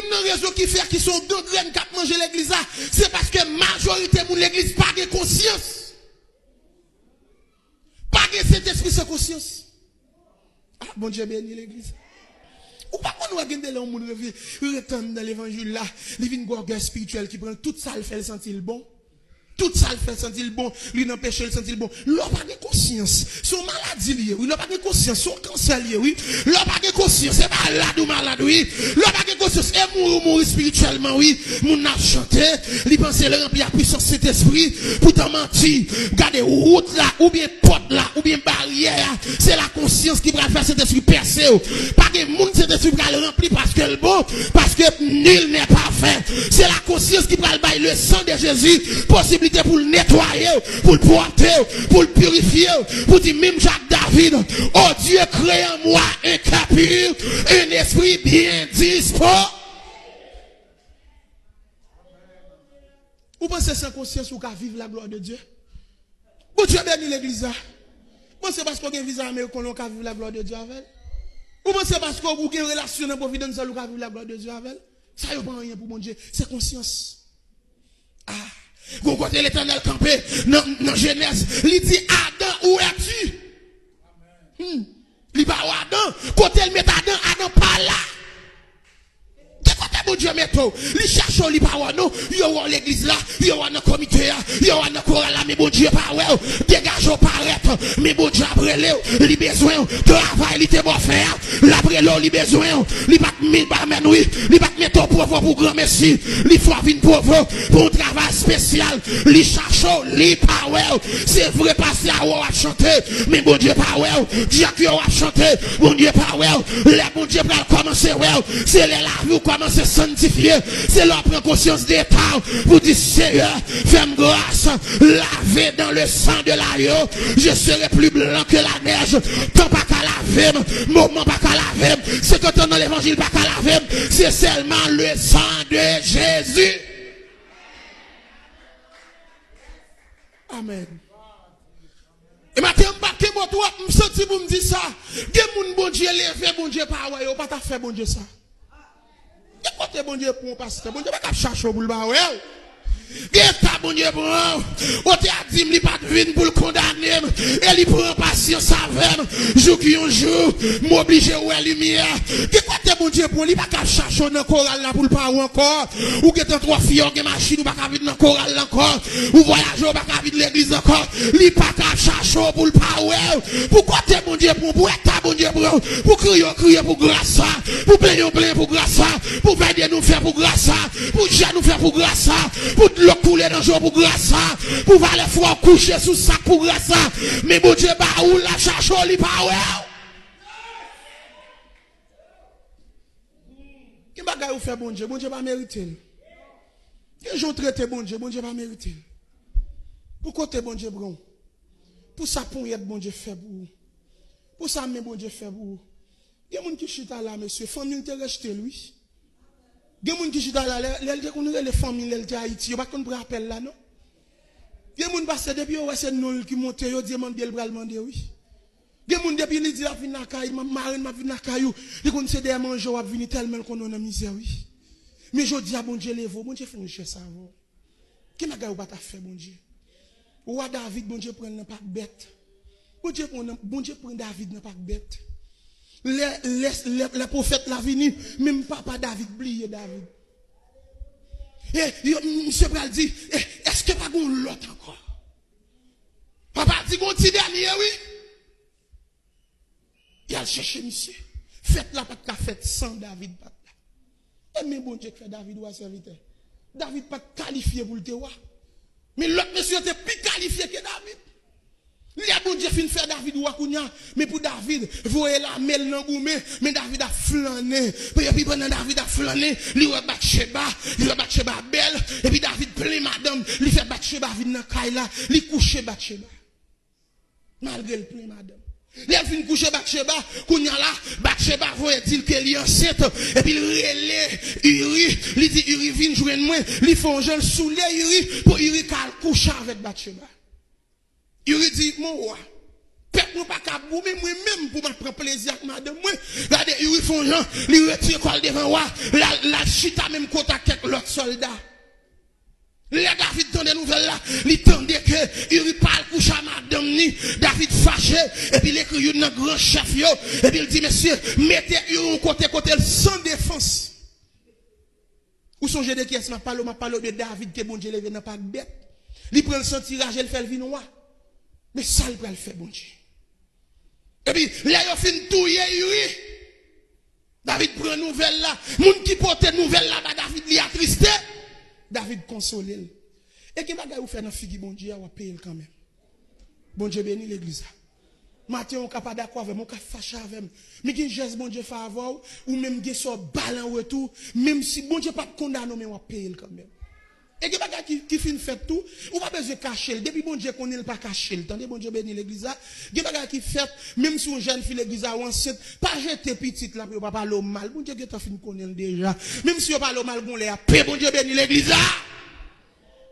une raison qui fait qu'ils sont deux graines qui ont mangé l'église là, c'est parce que majorité de l'église pas de conscience. Pas de cet esprit sans conscience. Ah, bon Dieu béni l'église. Ou pas qu'on nous a l'homme retourne dans l'évangile là, il vient gorgue spirituel qui prend tout ça le fait sentir bon. Tout ça le fait sentir bon, lui n'empêche le sentir bon. L'homme pas de conscience, son maladie lié, oui, l'homme pas de conscience, son cancer lié, oui. L'homme pas de conscience, c'est malade ou malade, oui. L'homme pas de conscience, et mourir spirituellement, oui. Mon n'a chanté, il pense le remplir la puissance de cet esprit, pour t'en mentir. Gardez route là, ou bien porte là, ou bien barrière, c'est la conscience qui va faire cet esprit percer. Pas que monde cet esprit va le remplir parce que le bon, parce que nul n'est parfait. C'est la conscience qui va le bailler le sang de Jésus, possible pour le nettoyer, pour le porter, pour le purifier, pour dire même Jacques David, oh Dieu crée en moi un cœur pur, un esprit bien disposé. Vous pensez sans conscience ou qu'à vivre la gloire de Dieu? Bon Dieu béni l'église. Vous pensez parce qu'on a un visa américain qu'on a vivre la gloire de Dieu avec? Vous pensez parce qu'on a une relation dans providence qu'on a vivre la gloire de Dieu avec? Ça y a pas rien pour mon Dieu, c'est conscience. Ah. Quand côté l'Éternel campé dans Genèse, il dit Adam, où es-tu? Il va Adam, côté il met Adam pas là. Bon Dieu met tout. Il cherche li pa wa non, yo wa l'église là, yo wa dans comité là, yo wa dans chorale là, mais bon Dieu pas ouais. Dégage au paraître, mais bon Dieu après li besoin travail li te bon faire. L'après li besoin, li pas mis pas men oui, li pas mettre pauvre pour grand merci. Li faut venir pauvre pour un travail spécial. Li cherche li pa ouais. C'est vrai passer à wa chanter, mais bon Dieu pas ouais. Dieu qui wa chanter, bon Dieu pas ouais. Les bon Dieu va commencer ouais. C'est les la vie commencer sanctifié, c'est leur prendre conscience des temps pour dire Seigneur, fais-moi grâce, laver dans le sang de l'agneau, je serai plus blanc que la neige, tant pas qu'à laver, moment pas qu'à laver, c'est que dans l'évangile pas qu'à laver, c'est seulement le sang de Jésus. Amen. Et maintenant, je me sens pour me dire ça, des gens bon Dieu levé, bon Dieu pas ouais, pas ta fait bon Dieu ça. Côté bon Dieu pour un pasteur, bon Dieu pas chercher pour le bas ouais. Geta bon Dieu pour on te a dit il pas venir pour le condamner et il prend patience avec jour qui un jour m'oblige ouais lumière. Côté bon Dieu pour il pas chercher dans chorale là pour le pas encore ou geta trois filles en machine ou pas venir dans chorale là encore ou voyager pas venir l'église encore il pas chercher pour le pas ouais. Pourquoi t'es bon Dieu pour ta bon Dieu pour crier pour grâce pour plaindre pour grâce pour veiller nous faire pour grâce pour déjà nous faire pour grâce pour le couler dans le jour pour grâce pour valer froid coucher sous sac pour grâce mais bon Dieu bah ou la cherche li pas ouais. Qui bagay ou fait bon Dieu pas mériter. Qui j'ont traité bon Dieu pas mériter. Pourquoi t'es bon Dieu bron? Pour ça pour être bon Dieu fait pour ça mais bon Dieu fait pour. Il y a monde qui chita là monsieur, famille te resté lui. Il y a des gens qui sont là, les familles de Haïti, ils ne peuvent pas appeler là, non? Il y a des gens qui passent depuis, c'est nous qui montent, ils demandent bien le demander, oui. Il y a des gens depuis, ils disent, ils viennent à Caillou, marine, ils viennent à Caillou, ils connaissent des manger, ils viennent tellement qu'on a une misère, oui. Mais je dis à bon Dieu, les bon Dieu, finit chez ça, vous. Qui n'a pas fait, bon Dieu? Ou à David, bon Dieu, prend pas bête. Bon Dieu, prend David, n'a pas bête. Les prophètes la venu, même papa David, oublié David. Et monsieur Pral dit, est-ce que pas bon l'autre encore? Papa dit qu'on petit dernier, oui. Il a cherché monsieur. Faites la pas de fête sans David. Et mais bon Dieu fait David ou à serviteur. David pas qualifié pour le terroir. Mais l'autre monsieur était plus qualifié que David. Il y a bon Dieu fin faire David ou Akounia, mais pour David, voyez la mêle dans goumé, mais David a flâné. Et puis pendant David a flâné, il va Bathsheba, belle, et puis David plein madame, il fait Bathsheba vide dans Kaila, il couche Bathsheba. Malgré le plein madame. Il a fini coucher Bathsheba, Kounia là, Bathsheba voyait-il qu'elle est enceinte, et puis il relève Uri, il dit Uri vient jouer moi, il fait un jeune soulé Uri, pour Uri qu'elle couche avec Bathsheba. Il dit, mon roi, Peuple pas qu'à boumer moi-même pour me prendre plaisir avec madame moi. Regardez, ils font gens, ils retirent col devant moi, la chita même contact avec l'autre soldat. Les David dans des nouvelles là, il tendait que il parle couche à madame ni, David fâché, et puis il écrit un grand chef yo, et puis il dit monsieur, mettez un côté sans défense. Ou songez de qui est-ce m'a parlé de David que bon Dieu levé n'a pas bête. Il prend le sentirage, il fait le vin noir. Mais ça il va le faire bon Dieu. Et puis là il fin touyer Uri. David prend nouvelle là, moun qui porte nouvelle là, David li attristé. David console. Et qui bagay ou fait dans figi bon Dieu, ou payer quand même. Bon Dieu béni l'église. Matin on capable d'accord avec moi, on fâché avec moi. Mais qui geste bon Dieu faveur ou même qui sort balle en retour, même si bon Dieu pas condamné mais on payer quand même. Et qui bagay qui fin fait tout, ou pas besoin cacher. Depuis bon Dieu connaît pas cacher. Tandis bon Dieu béni l'église. Qui bagay qui fait même si on jeune fille l'église ou enceinte, pas jeter petite là pour pas parler mal. Bon Dieu qui t'a fin connaît déjà. Même si on parle mal bon les paix bon Dieu béni l'église.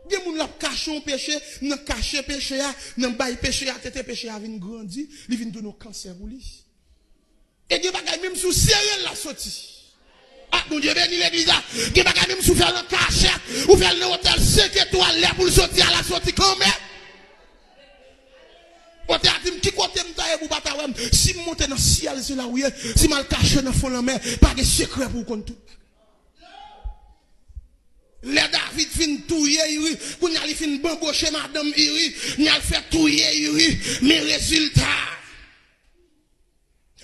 Des moun la caché un péché, nan caché péché a, nan bay péché a, tete péché a vinn grandi, li vinn donner cancer pour lui. Et des bagay même sous sérieux la sorti. Ah mon Dieu béni l'église a, des bagay même sous faire le cachette ou faire le hôtel 5 étoiles là pour sortir à la sortie quand même. Côté a dit qui côté m'taye pour bataille si monter dans ciel c'est là où si mal caché dans fond la mer, pas de secret pour compte tout. Les David fin touyer Uri, pour n'y aller fin bambocher madame Uri, n'y aller faire touyer Uri, mais résultat.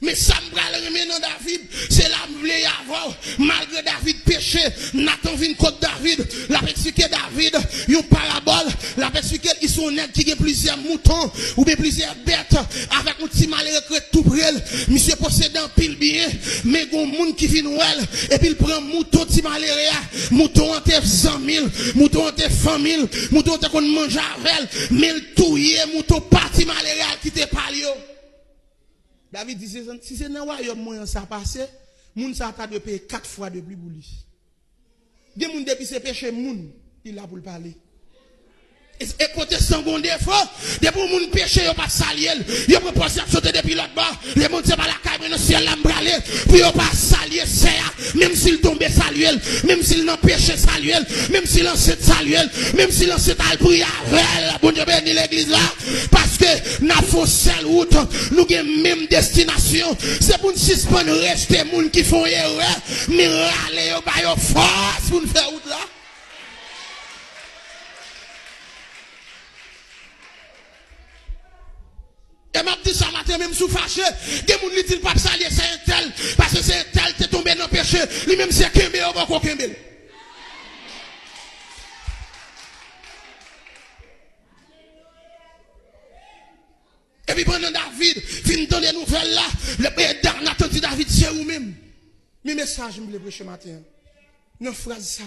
Mais ça me prend maintenant David, c'est la blé avant, malgré David péché, Nathan vient contre David, la expliqué David, une parabole, la expliqué ils sont nègres qui ont plusieurs moutons, ou bien plusieurs bêtes, avec un petit malheureux tout près, monsieur possédant pile bien, mais il y a un monde qui vient ouel, et puis il prend mouton petit malheureux, mouton en te 100 000, mouton en te 100 000, mouton en te qu'on mange avec, mais il touille, mouton parti malheureux qui te parle. David dit, si c'est dans le royaume moyen ça passe, moun ça a de payer 4 fois de plus pour lui. Des moun depuis ses péchés, moun, il a pour le parler. Et côté sans bon défaut, des pour moun péché, yon pas salier, yon pas penser à sauter depuis l'autre bord, les moun c'est pas la caille, mais non ciel l'embralé, puis yon pas salier, c'est, même s'il tombe saluer, même s'il n'a péché saluer, même s'il en sait saluer, même s'il en sait al prier avec, bon Dieu béni l'église là, parce que n'a faux seule route, nous avons même destination, c'est pour nous suspendre rester moun qui font erreur, mais râler yon ba yon force pour nous faire route là. Et m'a dit ça matin même sous fâché, des moun li dit pas salier c'est un tel parce que c'est un tel t'es tombé dans le péché, lui même c'est kembe ou pas kembe. Et puis pendant David, fin dans les nouvelles là, le père Nathan dit David c'est ou même. Mes messages me le prêcher matin. Une phrase ça.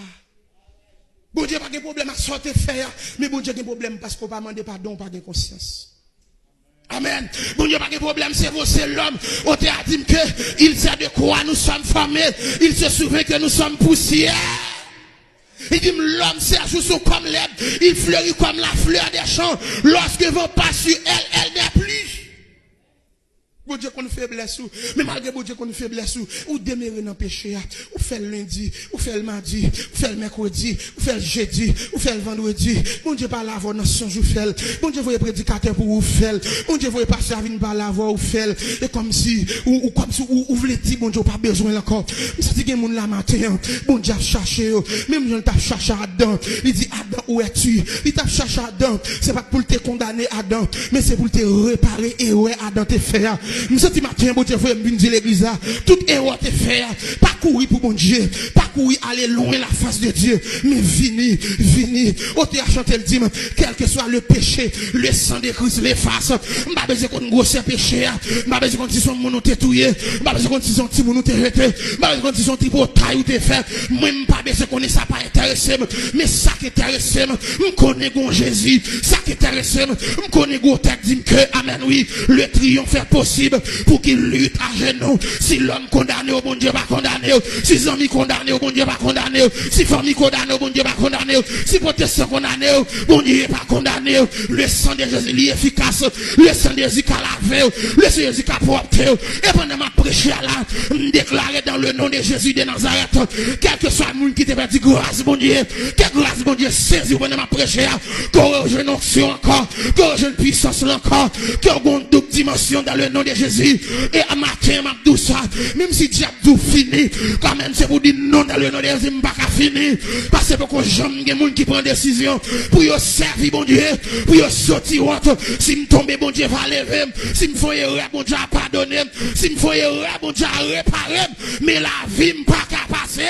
Bon Dieu pas de problème à sortir faire, mais bon Dieu a un problème parce qu'on pas demander pardon, pas de conscience. Amen. Bon Dieu, pas de problème, c'est vous, c'est l'homme. On t'a dit que il sait de quoi nous sommes formés. Il se souvient que nous sommes poussière. Il dit l'homme c'est sous comme l'herbe. Il fleurit comme la fleur des champs. Lorsque vont pas sur elle, elle n'est plus. Bon Dieu qu'on faiblesse ou, mais malgré bon Dieu qu'on faiblesse ou demeurer dans le péché, ou fait le lundi, ou fait le mardi, ou fait le mercredi, ou fait le jeudi, ou fait le vendredi. Bon Dieu par la voix dans son jour fait. Bon Dieu voyez prédicateur pour vous faire. Bon Dieu voyez passer à venir par la voix ou faire. Et comme si ou comme si ou voulez dire bon Dieu pas besoin encore. Mais ça dit que moun la matin, bon Dieu a cherché, même Jean t'a cherché Adam. Il dit Adam où es-tu? Il t'a cherché Adam, c'est pas pour te condamner Adam, mais c'est pour te réparer et ouais Adam te faire. Nous senti matin, bon Dieu, vous me dire l'église là, toute erreur te faire, pas courir pour bon Dieu, pas courir aller loin la face de Dieu, mais venir, au théâtre chanter le dimanche, quel que soit le péché, le sang de Christ l'efface, m'a besoin qu'on grosse péché, m'a besoin qu'on dise son mon te touyer, m'a besoin qu'on dise son petit mon te rete, m'a besoin qu'on dise son petit potaille ou te faire, moi pas besoin qu'on ça pas intéressé, mais ça qui intéresse, me connaît gon Jésus, ça qui intéresse, me connaît gon tête dit que amen oui, le triomphe est possible pour qu'il lutte à genoux. Si l'homme condamné au bon Dieu va condamner, si les amis condamnés au bon bon Dieu pas condamné. Si famille condamné, bon Dieu pas condamné. Si protestant condamné, bon Dieu pas condamné. Le sang de Jésus est efficace. Le sang de Jésus a lavé. Le sang de Jésus a porté. Et pendant ma prêche là, me déclarer dans le nom de Jésus de Nazareth, quel que soit le monde qui te fait grâce, bon Dieu, quelle grâce, bon Dieu, saisi pendant ma prêche là, qu'on une onction encore, qu'on une puissance encore, qu'on une double dimension dans le nom de Jésus. Et à matin, m'a dit ça, même si diable tout fini, quand même c'est pour dire non dans le nom de Jésus, pas qu'à finir, parce que beaucoup de gens, il y a des gens qui prennent décision pour y servir, bon Dieu, pour y sortir autre, si me tombe, bon Dieu va lever, si me faut erreur, bon Dieu a pardonné, si me faut erreur, bon Dieu a réparé, mais la vie me pas qu'à passer.